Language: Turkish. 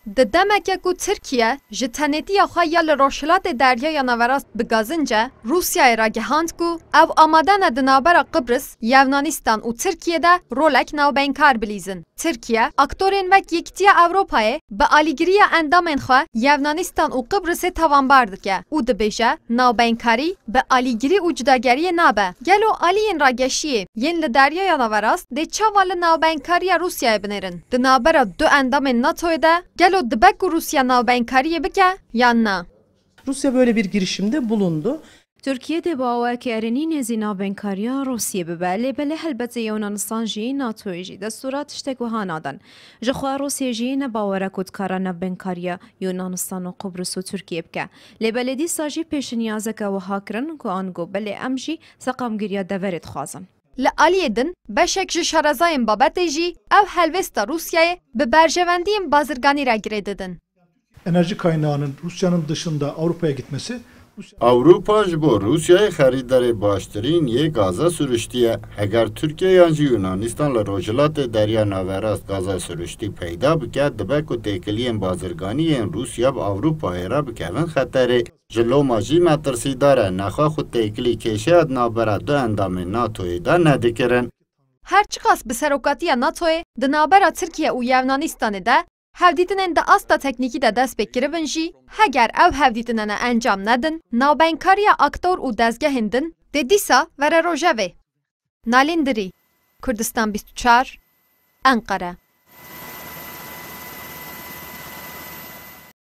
د دمکه کو ترکیه جتنیتی خو یا لروشلات دریای ناوراست بگازنجه روسیای را گهاند کو او آمادن دنابر قبرس یونانستان و ترکیه ده رولک ناوبینکار بلیزن. ترکیه اکتورین وک یکتی اروپای به آلیگری اندامن خو یونانستان و قبرس توانبارد که او دبیجه ناوبینکاری به آلیگری و جداگری نابه. گلو آلین را گشیه ین لدریای ناوراست ده چاوال ناوبینکاری روسیای بنرن. دنابر دو اندام ناتو ده گلو دبک Rusya navbeynkariye bike ya ne? Rusya böyle bir girişimde bulundu. Türkiye'de باوکی ارنی نزی ناوبینکاریا روسیه ببله بله هلبت یونانستان جی ناتوی جی دستورات اشتک و هانادن. جخوا روسیه جی نباوره کد کارا ناوبینکاریا یونانستان و قبرس و ترکیه بکه. لبله دی ساجی پیش نیازک و هاکرن که آنگو بله امجی سقامگیریا دورت خوازن. لعالیدن بشک جشارزایم بابت جی او هلوستا روسیای به برجواندیم بازرگانی را girededin. Enerji kaynağının Rusya'nın dışında Avrupa'ya gitmesi Avrupa bu Rusya'ya xaridar baştırın ye gaza sürüştüye. Eğer Türkiye yancı Yunanistan'la rojilat derya naverast gaza sürüştü peyda bike debek u tekiliyen bazırganiyen Rusya Avrupa'ya ra bikevin xateri. Jilo maji matrsidare naxa xu tekili keşe ad nabera du endamı NATO'yu da nedikirin. Her çıkas bi serokatiya NATO'ya di nabera Türkiye u Yunanistan'ı da hevdîtinên de asta teknîkî de dest pê kiribin jî, heger ew hevdîtinene encam nedin, navbeynkariya aktor û dezgehên din, dê dîsa were rojevê. Nalîn Dirî, Kurdistan 24, Ankara.